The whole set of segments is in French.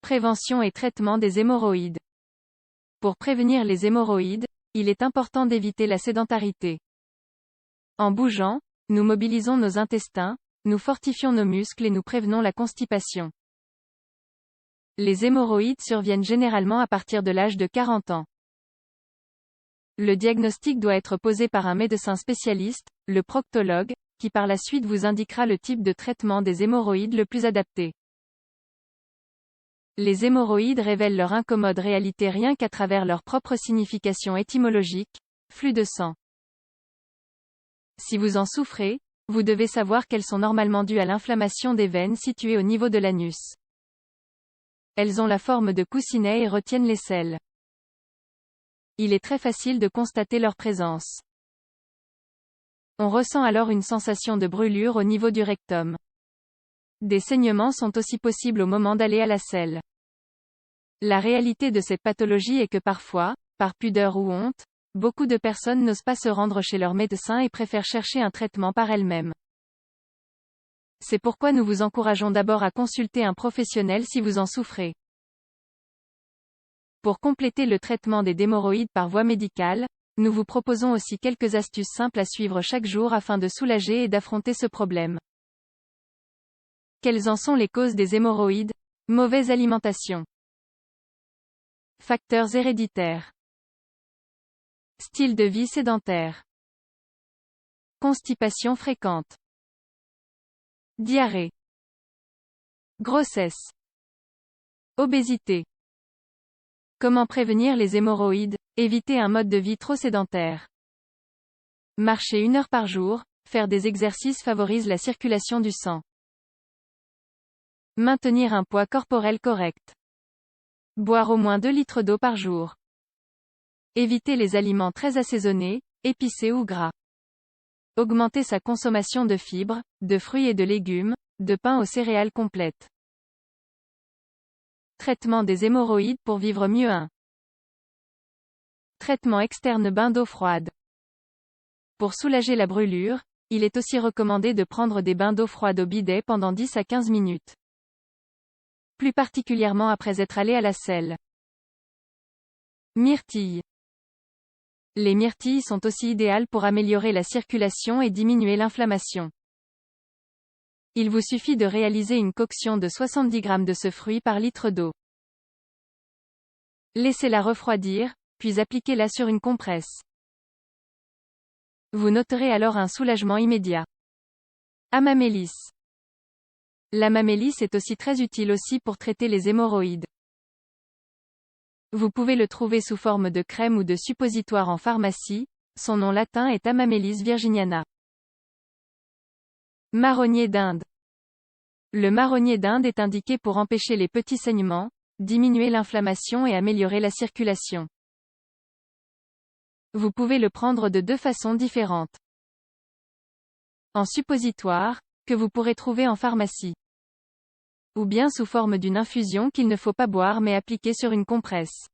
Prévention et traitement des hémorroïdes. Pour prévenir les hémorroïdes, il est important d'éviter la sédentarité. En bougeant, nous mobilisons nos intestins, nous fortifions nos muscles et nous prévenons la constipation. Les hémorroïdes surviennent généralement à partir de l'âge de 40 ans. Le diagnostic doit être posé par un médecin spécialiste, le proctologue, qui par la suite vous indiquera le type de traitement des hémorroïdes le plus adapté. Les hémorroïdes révèlent leur incommode réalité rien qu'à travers leur propre signification étymologique, flux de sang. Si vous en souffrez, vous devez savoir qu'elles sont normalement dues à l'inflammation des veines situées au niveau de l'anus. Elles ont la forme de coussinets et retiennent les selles. Il est très facile de constater leur présence. On ressent alors une sensation de brûlure au niveau du rectum. Des saignements sont aussi possibles au moment d'aller à la selle. La réalité de cette pathologie est que parfois, par pudeur ou honte, beaucoup de personnes n'osent pas se rendre chez leur médecin et préfèrent chercher un traitement par elles-mêmes. C'est pourquoi nous vous encourageons d'abord à consulter un professionnel si vous en souffrez. Pour compléter le traitement des hémorroïdes par voie médicale, nous vous proposons aussi quelques astuces simples à suivre chaque jour afin de soulager et d'affronter ce problème. Quelles en sont les causes des hémorroïdes? Mauvaise alimentation. Facteurs héréditaires. Style de vie sédentaire. Constipation fréquente. Diarrhée. Grossesse. Obésité. Comment prévenir les hémorroïdes? Éviter un mode de vie trop sédentaire. Marcher 1 heure par jour, faire des exercices favorise la circulation du sang. Maintenir un poids corporel correct. Boire au moins 2 litres d'eau par jour. Éviter les aliments très assaisonnés, épicés ou gras. Augmenter sa consommation de fibres, de fruits et de légumes, de pain aux céréales complètes. Traitement des hémorroïdes pour vivre mieux. 1. Traitement externe bain d'eau froide. Pour soulager la brûlure, il est aussi recommandé de prendre des bains d'eau froide au bidet pendant 10 à 15 minutes. Plus particulièrement après être allé à la selle. Myrtilles. Les myrtilles sont aussi idéales pour améliorer la circulation et diminuer l'inflammation. Il vous suffit de réaliser une coction de 70 g de ce fruit par litre d'eau. Laissez-la refroidir, puis appliquez-la sur une compresse. Vous noterez alors un soulagement immédiat. Amamélis. L'amamélis est aussi très utile aussi pour traiter les hémorroïdes. Vous pouvez le trouver sous forme de crème ou de suppositoire en pharmacie, son nom latin est Amamélis virginiana. Marronnier d'Inde. Le marronnier d'Inde est indiqué pour empêcher les petits saignements, diminuer l'inflammation et améliorer la circulation. Vous pouvez le prendre de 2 façons différentes. En suppositoire, que vous pourrez trouver en pharmacie. Ou bien sous forme d'une infusion qu'il ne faut pas boire mais appliquer sur une compresse.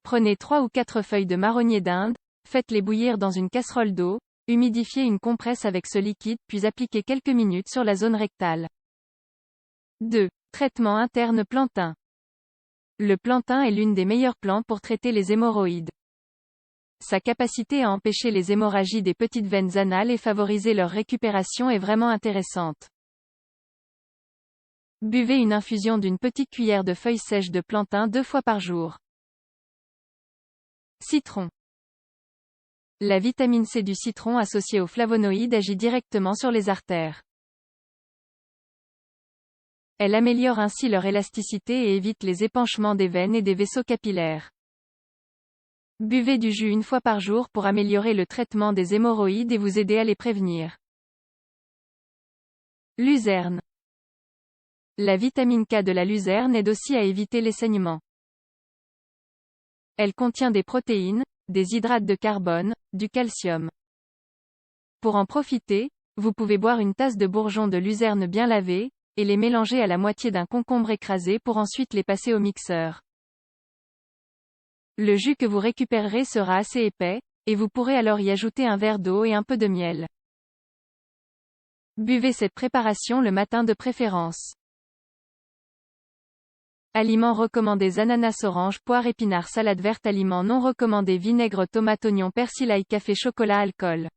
Prenez 3 ou 4 feuilles de marronnier d'Inde, faites-les bouillir dans une casserole d'eau, humidifiez une compresse avec ce liquide puis appliquez quelques minutes sur la zone rectale. 2. Traitement interne plantain. Le plantain est l'une des meilleures plantes pour traiter les hémorroïdes. Sa capacité à empêcher les hémorragies des petites veines anales et favoriser leur récupération est vraiment intéressante. Buvez une infusion d'une petite cuillère de feuilles sèches de plantain 2 fois par jour. Citron. La vitamine C du citron associée aux flavonoïdes agit directement sur les artères. Elle améliore ainsi leur élasticité et évite les épanchements des veines et des vaisseaux capillaires. Buvez du jus 1 fois par jour pour améliorer le traitement des hémorroïdes et vous aider à les prévenir. Luzerne. La vitamine K de la luzerne aide aussi à éviter les saignements. Elle contient des protéines, des hydrates de carbone, du calcium. Pour en profiter, vous pouvez boire une tasse de bourgeons de luzerne bien lavés, et les mélanger à la moitié d'un concombre écrasé pour ensuite les passer au mixeur. Le jus que vous récupérerez sera assez épais, et vous pourrez alors y ajouter un verre d'eau et un peu de miel. Buvez cette préparation le matin de préférence. Aliments recommandés ananas orange poire épinard salade verte. Aliments non recommandés vinaigre tomate oignon persil ail café chocolat alcool.